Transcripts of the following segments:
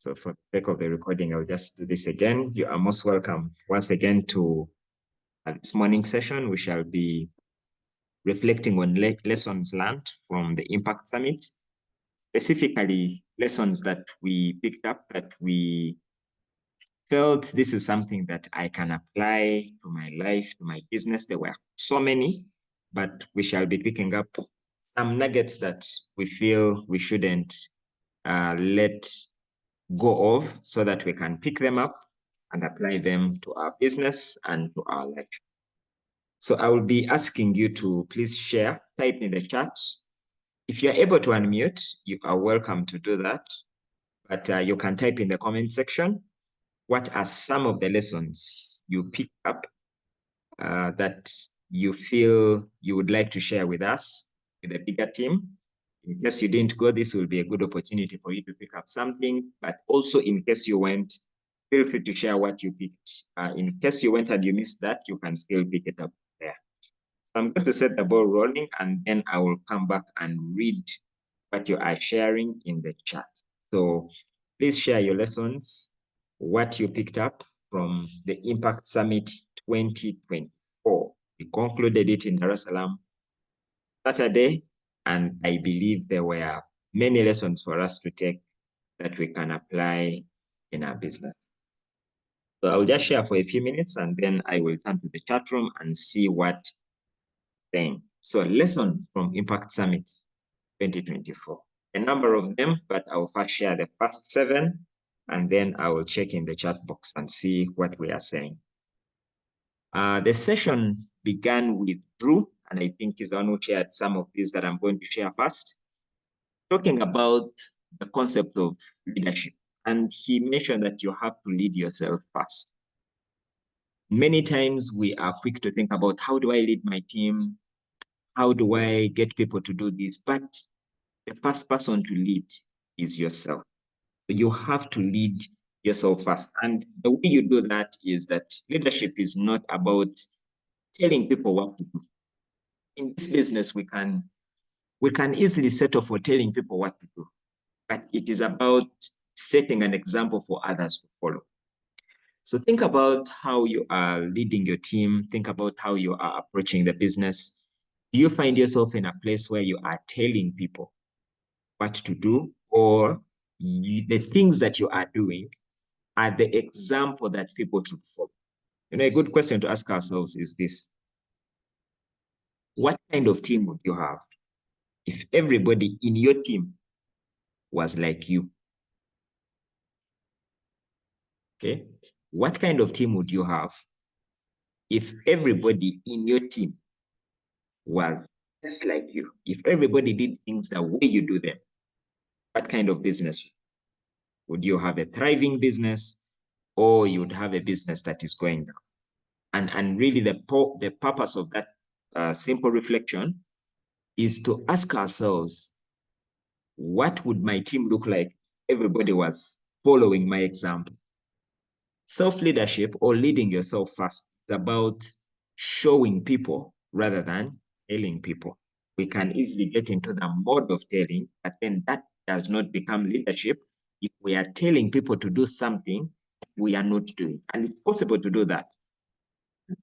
So for the sake of the recording, I'll just do this again. You are most welcome once again to this morning session. We shall be reflecting on lessons learned from the Impact Summit, specifically lessons that we picked up that we felt this is something that I can apply to my life, to my business. There were so many, but we shall be picking up some nuggets that we feel we shouldn't let go of, so that we can pick them up and apply them to our business and to our life. So I will be asking you to please share, type in the chat. If you're able to unmute, you are welcome to do that. But you can type in the comment section. What are some of the lessons you picked up that you feel you would like to share with us, with the bigger team? In case you didn't go, this will be a good opportunity for you to pick up something. But also, in case you went, feel free to share what you picked. In case you went and you missed that, you can still pick it up there. So I'm going to set the ball rolling, and then I will come back and read what you are sharing in the chat. So please share your lessons, what you picked up from the Impact Summit 2024. We concluded it in Dar es Salaam Saturday, and I believe there were many lessons for us to take that we can apply in our business. So I'll just share for a few minutes, and then I will turn to the chat room and see what thing. So lessons from Impact Summit 2024. A number of them, but I'll first share the first 7, and then I will check in the chat box and see what we are saying. The session began with Drew, and I think he's the one who shared some of these that I'm going to share first, talking about the concept of leadership. And he mentioned that you have to lead yourself first. Many times we are quick to think about, how do I lead my team? How do I get people to do this? But the first person to lead is yourself. You have to lead yourself first. And the way you do that is that leadership is not about telling people what to do. In this business, we can easily settle for telling people what to do, but it is about setting an example for others to follow. So think about how you are leading your team. Think about how you are approaching the business. Do you find yourself in a place where you are telling people what to do, or the things that you are doing are the example that people should follow? A good question to ask ourselves is this: what kind of team would you have if everybody in your team was like you? Okay. What kind of team would you have if everybody in your team was just like you? If everybody did things the way you do them, what kind of business would you have? A thriving business, or you would have a business that is going down? And really the purpose of that simple reflection is to ask ourselves, what would my team look like if everybody was following my example? Self-leadership, or leading yourself first, is about showing people rather than telling people. We can easily get into the mode of telling, but then that does not become leadership if we are telling people to do something we are not doing. And it's possible to do that.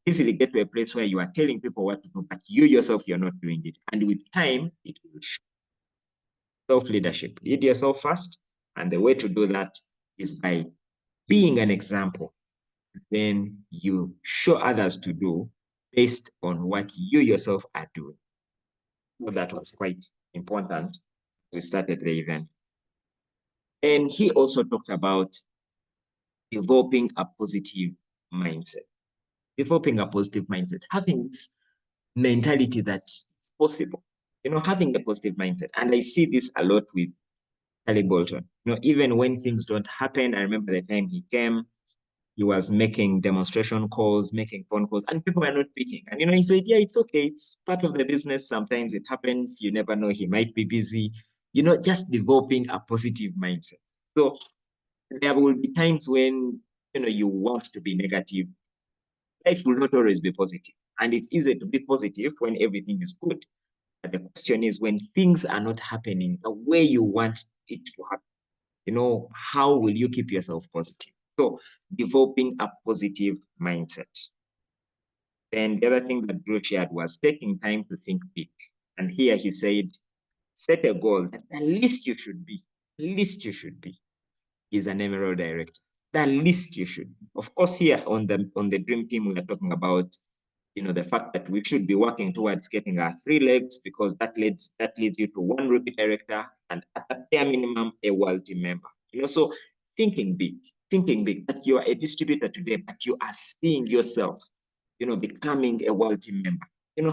Easily get to a place where you are telling people what to do, but you yourself, you're not doing it. And with time, it will show. Self-leadership, lead yourself first. And the way to do that is by being an example. Then you show others to do based on what you yourself are doing. So that was quite important. We started the event. And he also talked about developing a positive mindset. Developing a positive mindset, having this mentality that it's possible, having a positive mindset. And I see this a lot with Charlie Bolton. Even when things don't happen, I remember the time he came, he was making demonstration calls, making phone calls, and people were not picking. And, he said, yeah, it's okay. It's part of the business. Sometimes it happens. You never know. He might be busy, just developing a positive mindset. So there will be times when, you want to be negative. Life will not always be positive. And it's easy to be positive when everything is good. But the question is, when things are not happening the way you want it to happen, how will you keep yourself positive? So developing a positive mindset. Then the other thing that Drew shared was taking time to think big. And here he said, set a goal that at least you should be, is an emerald director. The least you should. Of course, here on the dream team, we are talking about the fact that we should be working towards getting our 3 legs, because that leads you to 1 Ruby director and at a bare minimum a world team member. So thinking big, that you are a distributor today, but you are seeing yourself, becoming a world team member.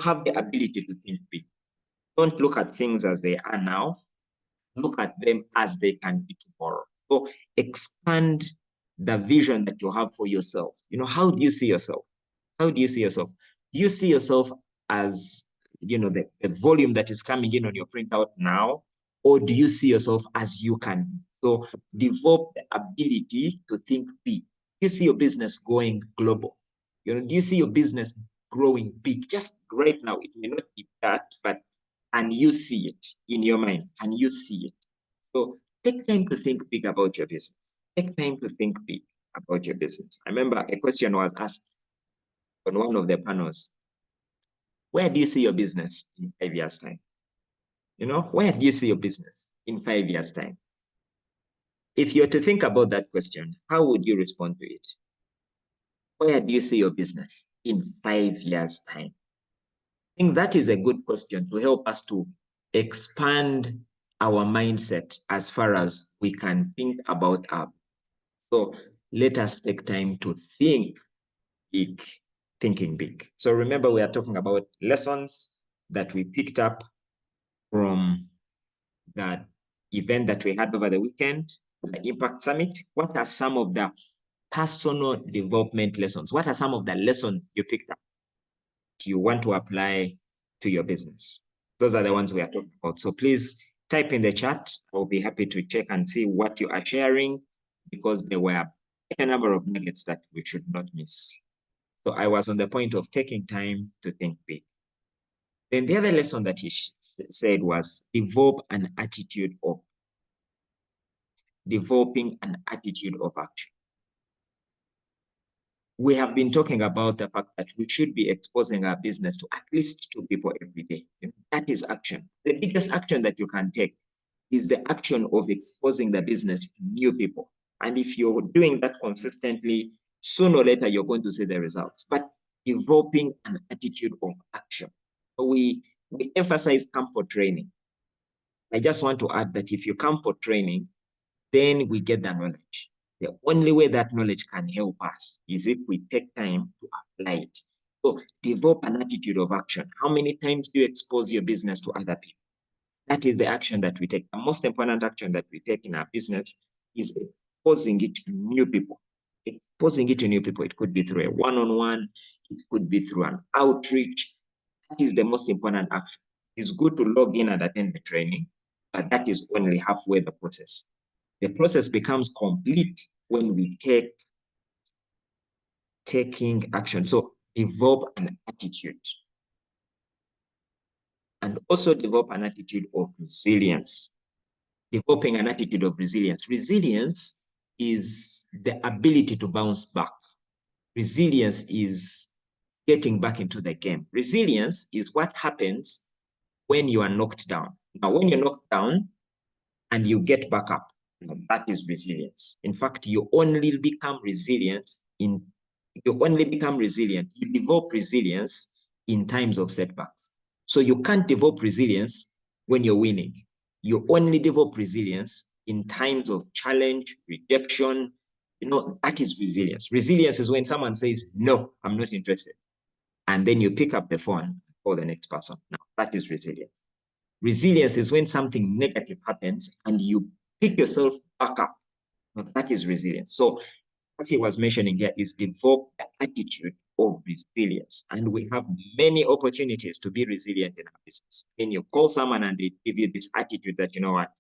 Have the ability to think big. Don't look at things as they are now. Look at them as they can be tomorrow. So expand the vision that you have for yourself. How do you see yourself? How do you see yourself? Do you see yourself as, the volume that is coming in on your printout now? Or do you see yourself as you can be? So develop the ability to think big. Do you see your business going global? Do you see your business growing big? Just right now, it may not be that, but can you see it in your mind? Can you see it? So take time to think big about your business. Take time to think big about your business. I remember a question was asked on one of the panels. Where do you see your business in 5 years' time? Where do you see your business in 5 years' time? If you're to think about that question, how would you respond to it? Where do you see your business in 5 years' time? I think that is a good question to help us to expand our mindset as far as we can think about our. So let us take time to think big, thinking big. So remember, we are talking about lessons that we picked up from that event that we had over the weekend, the Impact Summit. What are some of the personal development lessons? What are some of the lessons you picked up you want to apply to your business? Those are the ones we are talking about. So please type in the chat. I'll be happy to check and see what you are sharing, because there were a number of nuggets that we should not miss. So I was on the point of taking time to think big. Then the other lesson that he said was developing an attitude of action. We have been talking about the fact that we should be exposing our business to at least 2 people every day. That is action. The biggest action that you can take is the action of exposing the business to new people. And if you're doing that consistently, sooner or later, you're going to see the results. But developing an attitude of action. We emphasize camp for training. I just want to add that if you come for training, then we get the knowledge. The only way that knowledge can help us is if we take time to apply it. So develop an attitude of action. How many times do you expose your business to other people? That is the action that we take. The most important action that we take in our business is exposing it to new people. Exposing it to new people. It could be through a one-on-one. It could be through an outreach. That is the most important action. It's good to log in and attend the training, but that is only halfway the process. The process becomes complete when we taking action. So develop an attitude. And also develop an attitude of resilience. Developing an attitude of resilience. Resilience is the ability to bounce back. Resilience is getting back into the game. Resilience is what happens when you are knocked down. Now, when you're knocked down and you get back up, that is resilience. In fact, you only become resilient, you develop resilience in times of setbacks. So you can't develop resilience when you're winning. You only develop resilience in times of challenge, rejection. That is resilience. Resilience is when someone says, no, I'm not interested. And then you pick up the phone and call the next person. Now, that is resilience. Resilience is when something negative happens and you pick yourself back up. Now, that is resilience. So what he was mentioning here is develop the attitude of resilience. And we have many opportunities to be resilient in our business. When you call someone and they give you this attitude that, you know what,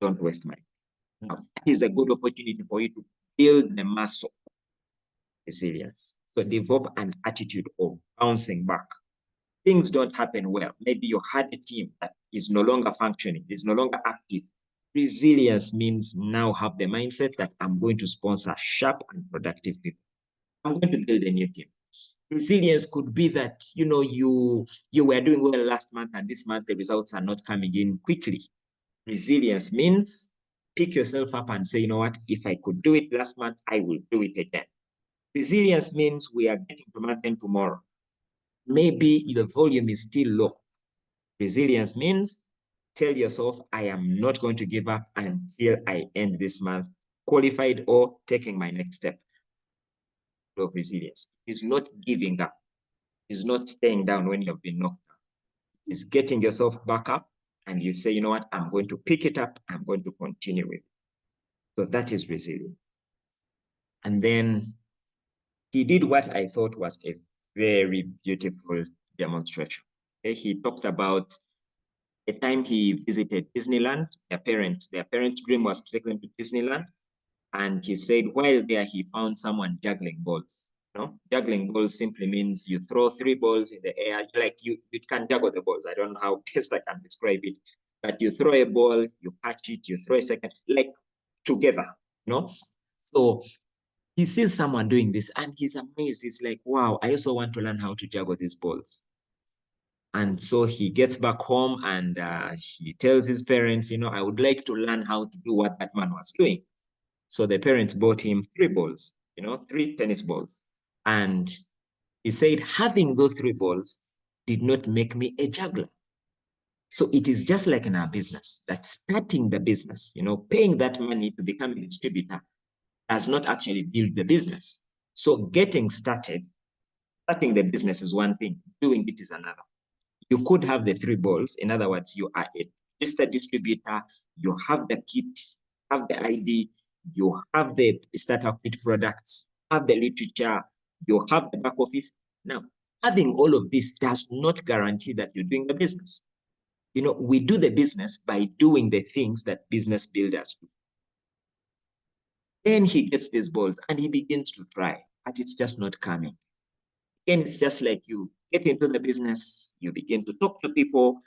don't waste money. Now, that is a good opportunity for you to build the muscle of resilience. So develop an attitude of bouncing back. Things don't happen well. Maybe you had a team that is no longer functioning, is no longer active. Resilience means now have the mindset that I'm going to sponsor sharp and productive people. I'm going to build a new team. Resilience could be that, you were doing well last month and this month the results are not coming in quickly. Resilience means pick yourself up and say, you know what, if I could do it last month, I will do it again. Resilience means we are getting to month end tomorrow. Maybe the volume is still low. Resilience means tell yourself, I am not going to give up until I end this month qualified or taking my next step of resilience. It's not giving up. It's not staying down when you've been knocked down. It's getting yourself back up and you say, you know what, I'm going to pick it up. I'm going to continue with it. So that is resilience. And then he did what I thought was a very beautiful demonstration. Okay? He talked about a time he visited Disneyland. Their parents' dream was to take them to Disneyland. And he said while there, he found someone juggling balls. Juggling balls simply means you throw 3 balls in the air. Like you can juggle the balls. I don't know how best I can describe it. But you throw a ball, you catch it, you throw a second, like together, So he sees someone doing this and he's amazed. He's like, wow, I also want to learn how to juggle these balls. And so he gets back home and he tells his parents, I would like to learn how to do what that man was doing. So the parents bought him 3 balls, 3 tennis balls. And he said, having those 3 balls did not make me a juggler. So it is just like in our business, that starting the business, paying that money to become a distributor does not actually build the business. So getting started, starting the business is one thing, doing it is another. You could have the 3 balls. In other words, you are a registered distributor, you have the kit, have the ID, you have the startup kit products, have the literature, you have the back office. Now, having all of this does not guarantee that you're doing the business. We do the business by doing the things that business builders do. Then he gets these balls and he begins to try, but it's just not coming. Again, it's just like you get into the business, you begin to talk to people,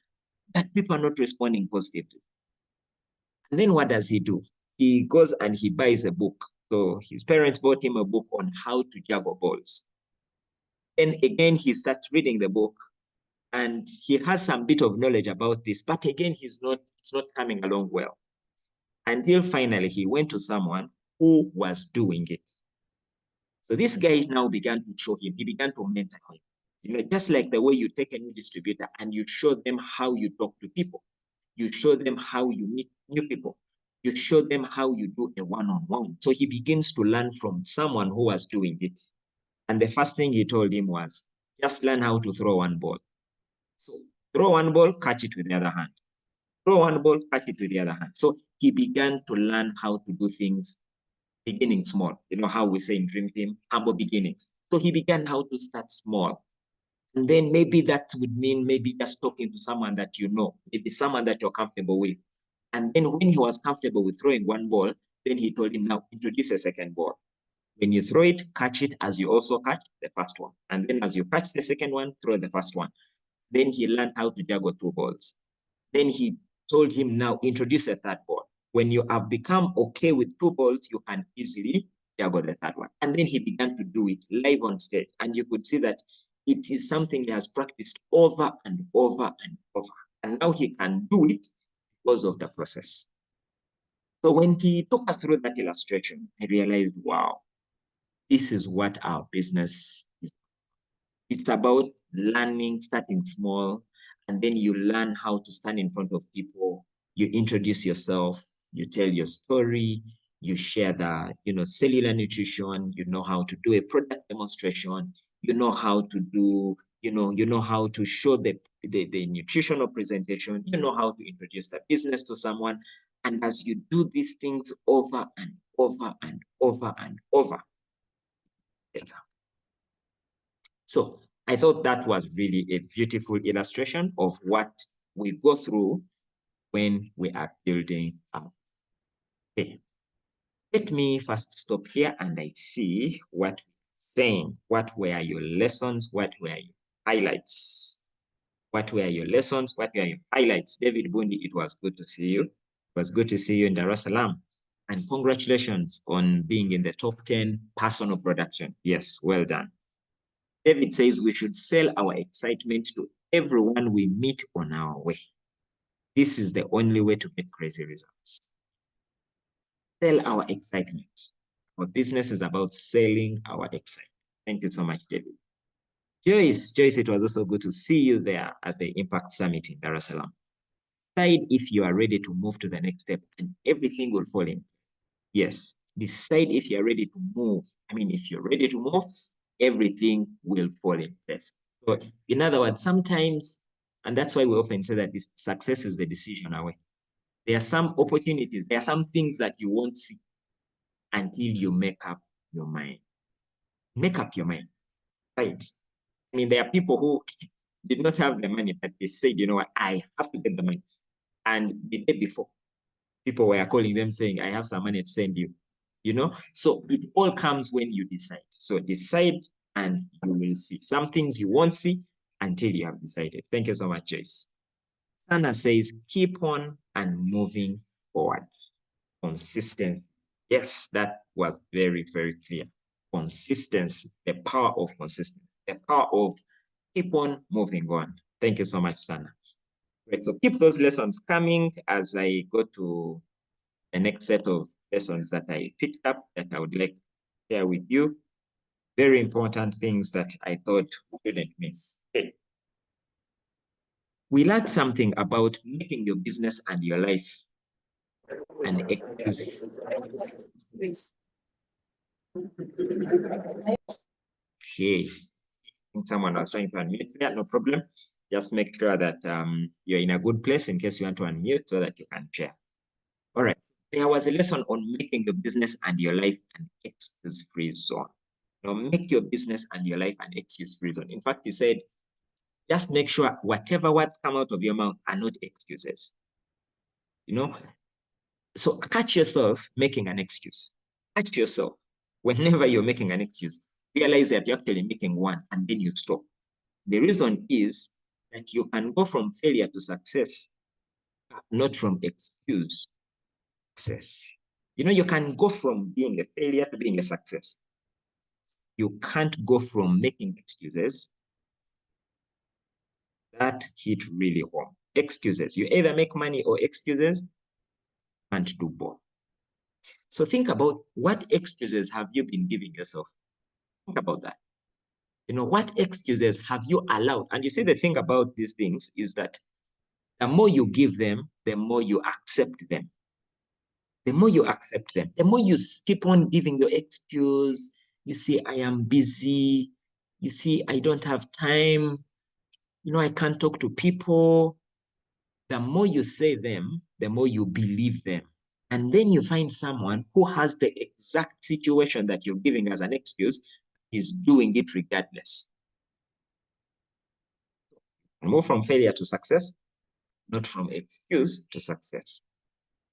but people are not responding positively. And then what does he do? He goes and he buys a book. So his parents bought him a book on how to juggle balls. And again, he starts reading the book and he has some bit of knowledge about this, but again, it's not coming along well. Until finally he went to someone who was doing it. So this guy now began to show him, he began to mentor him. Just like the way you take a new distributor and you show them how you talk to people. You show them how you meet new people. You show them how you do a one-on-one. So he begins to learn from someone who was doing it. And the first thing he told him was, just learn how to throw one ball. So throw one ball, catch it with the other hand. Throw one ball, catch it with the other hand. So he began to learn how to do things beginning small. How we say in Dream Team, humble beginnings. So he began how to start small. And then maybe that would mean maybe just talking to someone that maybe someone that you're comfortable with. And then when he was comfortable with throwing one ball, then he told him, now introduce a second ball. When you throw it, catch it as you also catch the first one. And then as you catch the second one, throw the first one. Then he learned how to juggle 2 balls. Then he told him, now introduce a third ball. When you have become okay with 2 balls, you can easily juggle the third one. And then he began to do it live on stage. And you could see that it is something he has practiced over and over and over. And now he can do it because of the process. So when he took us through that illustration, I realized, wow, this is what our business is. It's about learning, starting small, and then you learn how to stand in front of people. You introduce yourself, you tell your story, you share the, cellular nutrition, you know how to do a product demonstration, you know how to do, you know how to show the nutritional presentation, you know how to introduce the business to someone. And as you do these things over and over and over and over, so I thought that was really a beautiful illustration of what we go through when we are building up. Okay. Let me first stop here and I see what we're saying. What were your lessons? What were your highlights? What were your lessons? What were your highlights? David Bundi, it was good to see you. was good to see you in Dar es Salaam. And congratulations on being in the top 10 personal production. Yes, well done. David says we should sell our excitement to everyone we meet on our way. This is the only way to get crazy results. Sell our excitement. Our business is about selling our excitement. Thank you so much, David. Joyce, it was also good to see you there at the Impact Summit in Dar es Salaam. Decide if you are ready to move to the next step and everything will fall in. Yes, decide if you're ready to move. I mean, if you're ready to move, everything will fall in place. So in other words, sometimes, and that's why we often say that this success is the decision away. There are some opportunities, there are some things that you won't see until you make up your mind. Make up your mind, right? I mean, there are people who did not have the money, but they said, you know what, I have to get the money. And the day before, people were calling them saying, I have some money to send you. You know, so it all comes when you decide. So decide and you will see. Some things you won't see until you have decided. Thank you so much, Joyce. Sana says, keep on and moving forward. Consistency. Yes, that was very, very clear. Consistency, the power of consistency, the power of keep on moving on. Thank you so much, Sana. Right, so keep those lessons coming as I go to the next set of lessons that I picked up that I would like to share with you. Very important things that I thought we shouldn't miss. Okay. We learned something about making your business and your life an exclusive. Okay. Someone was trying to unmute me, no problem. Just make sure that you're in a good place in case you want to unmute so that you can share. All right. There was a lesson on making your business and your life an excuse-free zone. Now, make your business and your life an excuse-free zone. In fact, he said, just make sure whatever words come out of your mouth are not excuses. You know, so catch yourself making an excuse. Catch yourself whenever you're making an excuse. Realize that you're actually making one and then you stop. The reason is that you can go from failure to success, not from excuse success. You know, you can go from being a failure to being a success. You can't go from making excuses. That hit really home. Excuses. You either make money or excuses. Can't do both. So think about what excuses have you been giving yourself? Think about that. You know, what excuses have you allowed? And you see, the thing about these things is that the more you give them, the more you accept them. The more you accept them, the more you keep on giving your excuse. You see, I am busy. You see, I don't have time. You know, I can't talk to people. The more you say them, the more you believe them. And then you find someone who has the exact situation that you're giving as an excuse, is doing it regardless. Move from failure to success, not from excuse to success.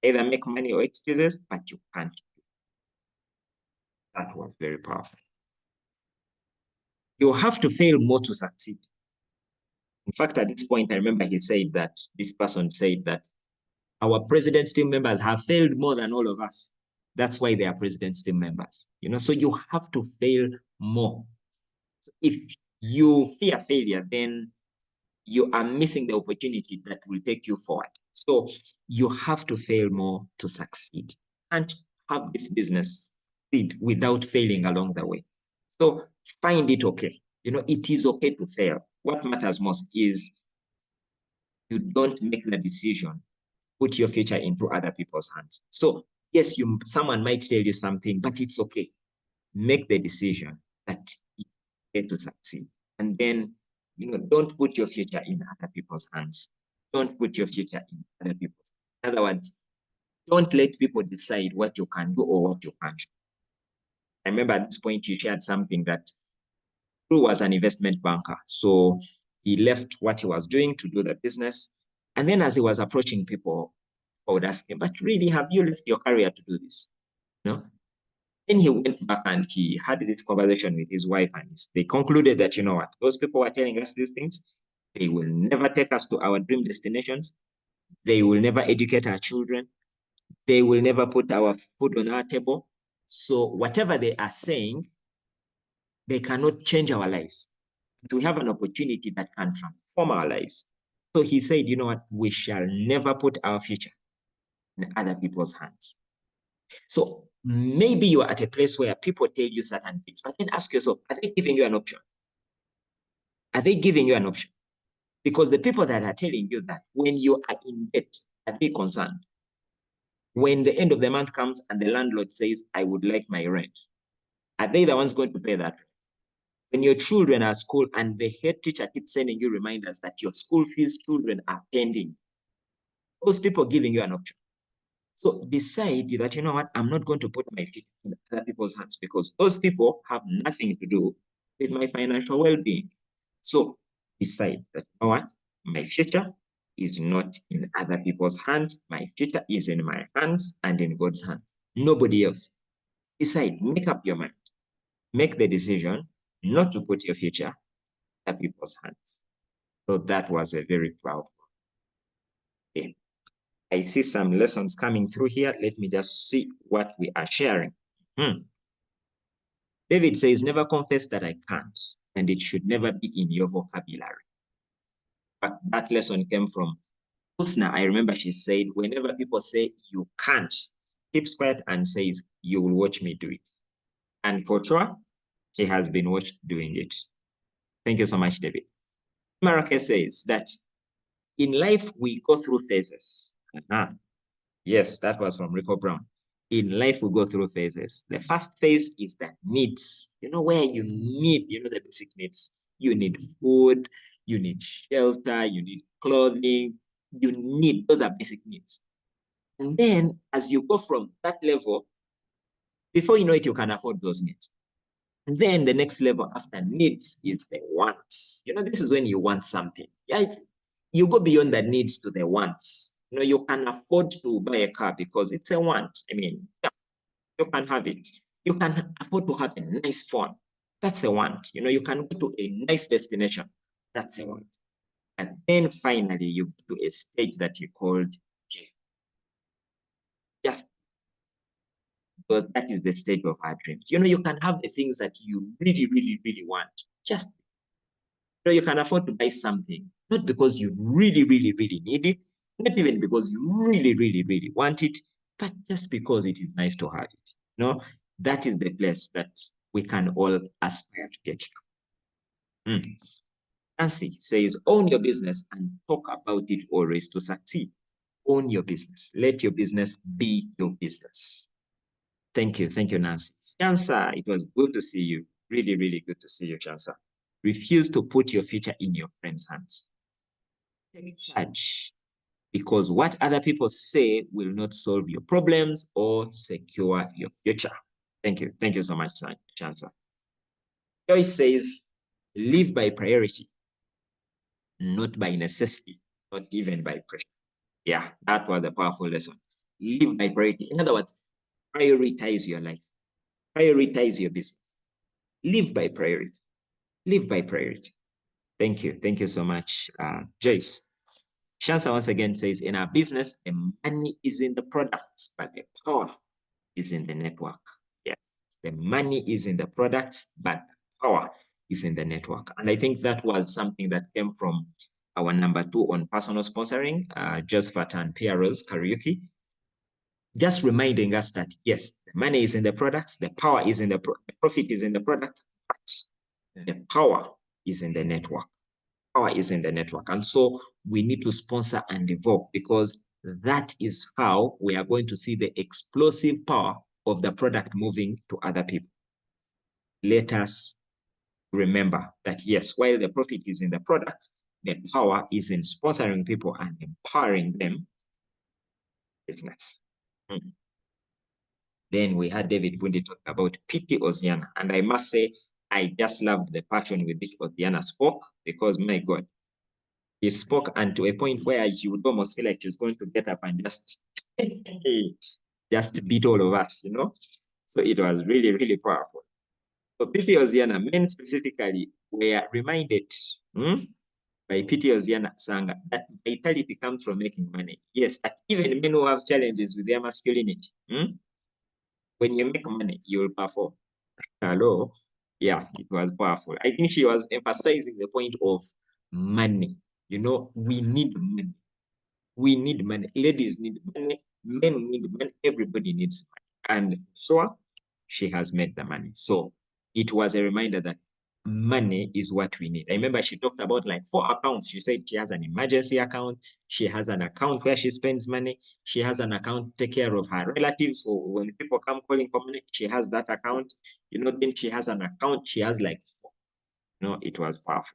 Either make money or excuses, but you can't. That was very powerful. You have to fail more to succeed. In fact, at this point, I remember this person said that our president's team members have failed more than all of us. That's why they are president's team members. You know, so you have to fail more. If you fear failure, then you are missing the opportunity that will take you forward. So you have to fail more to succeed and have this business succeed without failing along the way. So find it okay. You know, it is okay to fail. What matters most is you don't make the decision, put your future into other people's hands. So yes, someone might tell you something, but it's okay. Make the decision that you get to succeed. And then, you know, don't put your future in other people's hands. Don't put your future in other people's. In other words, don't let people decide what you can do or what you can't do. I remember at this point you shared something that Drew was an investment banker. So he left what he was doing to do the business. And then as he was approaching people, I would ask him, but really, have you left your career to do this? No. Then he went back and he had this conversation with his wife, and they concluded that, you know what, those people are telling us these things. They will never take us to our dream destinations. They will never educate our children. They will never put our food on our table. So whatever they are saying, they cannot change our lives. But we have an opportunity that can transform our lives. So he said, you know what? We shall never put our future in other people's hands. So maybe you are at a place where people tell you certain things, but then ask yourself, are they giving you an option? Are they giving you an option? Because the people that are telling you that when you are in debt, are they concerned? When the end of the month comes and the landlord says, I would like my rent, are they the ones going to pay that? When your children are at school and the head teacher keeps sending you reminders that your school fees children are pending, those people giving you an option. So decide that, you know what, I'm not going to put my future in other people's hands because those people have nothing to do with my financial well-being. So decide that, you know what, my future is not in other people's hands. My future is in my hands and in God's hands. Nobody else. Decide, make up your mind. Make the decision not to put your future in other people's hands. So that was a very proud. Okay. I see some lessons coming through here. Let me just see what we are sharing. David says, never confess that I can't, and it should never be in your vocabulary. But that lesson came from Husna. I remember she said, whenever people say you can't, keeps quiet and says, you will watch me do it. And for sure, she has been watched doing it. Thank you so much, David. Marake says that in life, we go through phases. Yes, that was from Rico Brown. In life, we go through phases. The first phase is the needs. You know, where you need, the basic needs. You need food, you need shelter, you need clothing, you need, those are basic needs. And then as you go from that level, before you know it, you can afford those needs. And then the next level after needs is the wants. This is when you want something. Yeah, you go beyond the needs to the wants. You can afford to buy a car because it's a want. I mean, yeah, you can have it. You can afford to have a nice phone. That's a want. You can go to a nice destination. That's a want. And then finally, you go to a stage that you called just because that is the stage of our dreams. You can have the things that you really, really, really want. Just you can afford to buy something, not because you really, really, really need it, not even because you really, really, really want it, but just because it is nice to have it. That is the place that we can all aspire to get to. Nancy says, own your business and talk about it always to succeed. Own your business. Let your business be your business. Thank you. Thank you, Nancy. Chansa, it was good to see you. Really, really good to see you, Chansa. Refuse to put your future in your friend's hands. Take charge, because what other people say will not solve your problems or secure your future. Thank you. Thank you so much, Chansa. Joyce says, live by priority, not by necessity, not even by pressure. Yeah, that was a powerful lesson. Live by priority. In other words, prioritize your life. Prioritize your business. Live by priority. Live by priority. Thank you. Thank you so much, Joyce. Shansa once again says, in our business, the money is in the products, but the power is in the network. Yes, the money is in the products, but the power is in the network. And I think that was something that came from our number 2 on personal sponsoring, Josephat and Piero's karaoke. Just reminding us that, yes, the money is in the products, the power is in the profit is in the product, but the power is in the network. Power is in the network. And so we need to sponsor and evoke, because that is how we are going to see the explosive power of the product moving to other people. Let us remember that, yes, while the profit is in the product, the power is in sponsoring people and empowering them business. Then we had David Bundi talk about P.T. Oziana. And I must say, I just loved the passion with which Oziana spoke, because, my God, he spoke, and to a point where you would almost feel like she's going to get up and just beat all of us, So it was really, really powerful. So P.T. Oziana, men specifically, were reminded by P.T. Oziana Sanga, that vitality comes from making money. Yes, that even men who have challenges with their masculinity, when you make money, you will perform. Hello? Yeah, it was powerful. I think she was emphasizing the point of money. You know, we need money. We need money. Ladies need money. Men need money. Everybody needs money. And sure, she has made the money. So it was a reminder that money is what we need. I remember she talked about like 4 accounts. She said she has an emergency account. She has an account where she spends money. She has an account to take care of her relatives. So when people come calling for money, she has that account. You know, then she has an account. She has like 4. You know, it was powerful.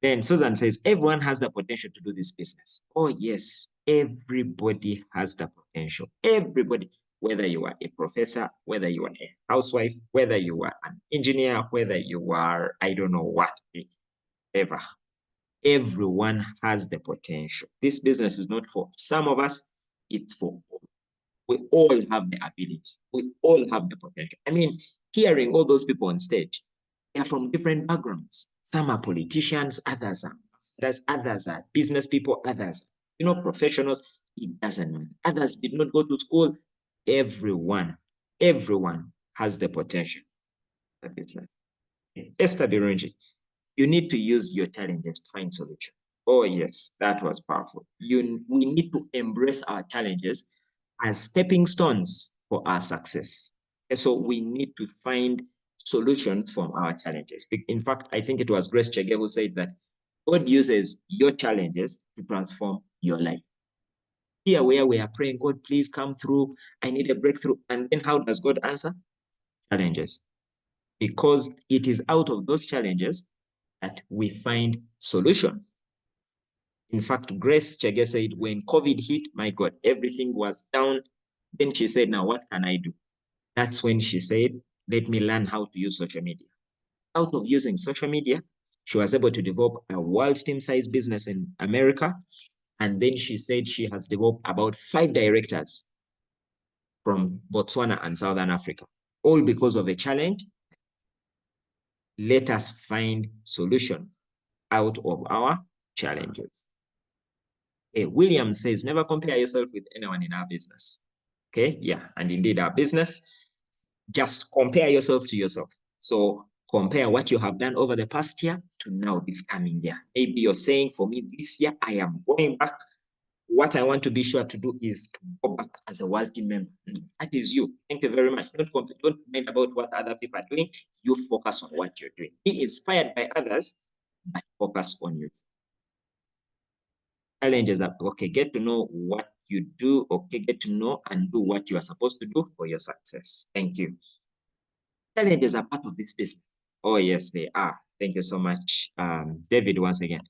Then Susan says, everyone has the potential to do this business. Oh, yes, everybody has the potential. Everybody, whether you are a professor, whether you are a housewife, whether you are an engineer, whether you are, I don't know what, ever. Everyone has the potential. This business is not for some of us, it's for all. We all have the ability. We all have the potential. I mean, hearing all those people on stage, they are from different backgrounds. Some are politicians, others are others are business people, others, you know, professionals. It doesn't matter. Others did not go to school. Everyone has the potential for business. Esther Birunji, you need to use your challenges to find solutions. Oh, yes, that was powerful. We need to embrace our challenges as stepping stones for our success. And so we need to find solutions from our challenges. In fact, I think it was Grace Chege who said that God uses your challenges to transform your life. Here where we are praying, God, please come through. I need a breakthrough. And then how does God answer? Challenges. Because it is out of those challenges that we find solutions. In fact, Grace Chege said, when COVID hit, my God, everything was down. Then she said, now what can I do? That's when she said, let me learn how to use social media. Out of using social media, she was able to develop a world team-size business in America. And then she said she has developed about 5 directors from Botswana and Southern Africa, all because of a challenge. Let us find solution out of our challenges. William says, never compare yourself with anyone in our business. Okay, yeah, and indeed our business, just compare yourself to yourself. So compare what you have done over the past year to now this coming year. Maybe you're saying, for me this year, I am going back. What I want to be sure to do is to go back as a world team member. That is you. Thank you very much. Don't mind about what other people are doing. You focus on what you're doing. Be inspired by others, but focus on you. Challenges are, okay, get to know what you do, okay, get to know and do what you are supposed to do for your success. Thank you. Challenges are part of this business. Oh, yes, they are. Thank you so much, David, once again.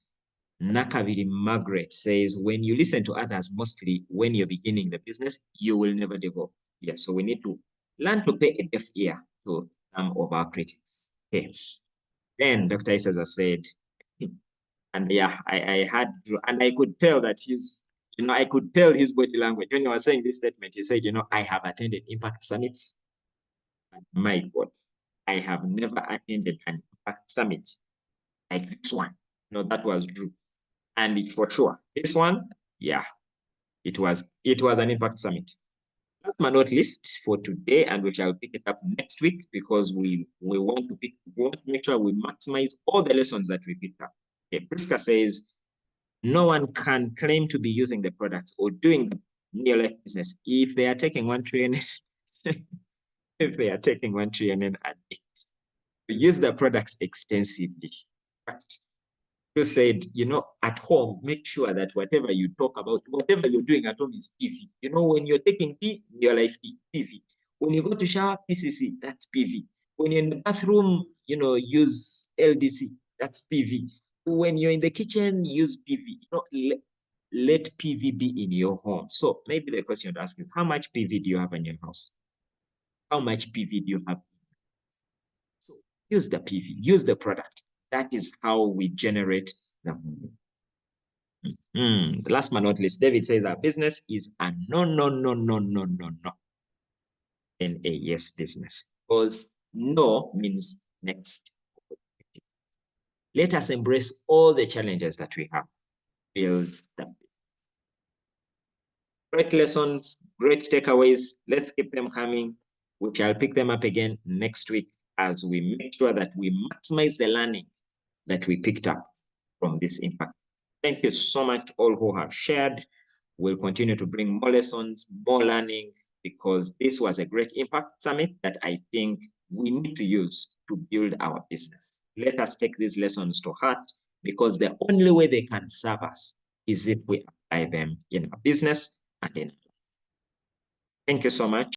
Nakaviri Margaret says, when you listen to others, mostly when you're beginning the business, you will never develop. Yeah, so we need to learn to pay a deaf ear to some of our critics. Okay. Then Dr. Isaza said, and yeah, I had, and I could tell that I could tell his body language. When he was saying this statement, he said, I have attended impact summits. My God, I have never attended an impact summit like this one. No, that was true. And it for sure, this one, yeah, it was an impact summit. Last but not least for today, and we shall pick it up next week because we want to make sure we maximize all the lessons that we picked up. Okay, Priska says, no one can claim to be using the products or doing the near-life business if they are taking 1 trillion. If they are taking 1 trillion a day. Use the products extensively. You said, at home, make sure that whatever you talk about, whatever you're doing at home is PV. When you're taking P, your life PV. When you go to shower, PCC, that's PV. When you're in the bathroom, use LDC, that's PV. When you're in the kitchen, use PV. Let PV be in your home. So maybe the question to ask is, how much PV do you have in your house? How much PV do you have? So use the PV, use the product. That is how we generate the money. Last but not least, David says our business is a no, and a yes business. Because no means next. Let us embrace all the challenges that we have. Build them. Great lessons, great takeaways. Let's keep them coming. We shall pick them up again next week as we make sure that we maximize the learning that we picked up from this impact. Thank you so much, all who have shared. We'll continue to bring more lessons, more learning, because this was a great impact summit that I think we need to use to build our business. Let us take these lessons to heart, because the only way they can serve us is if we apply them in our business and in our life. Thank you so much.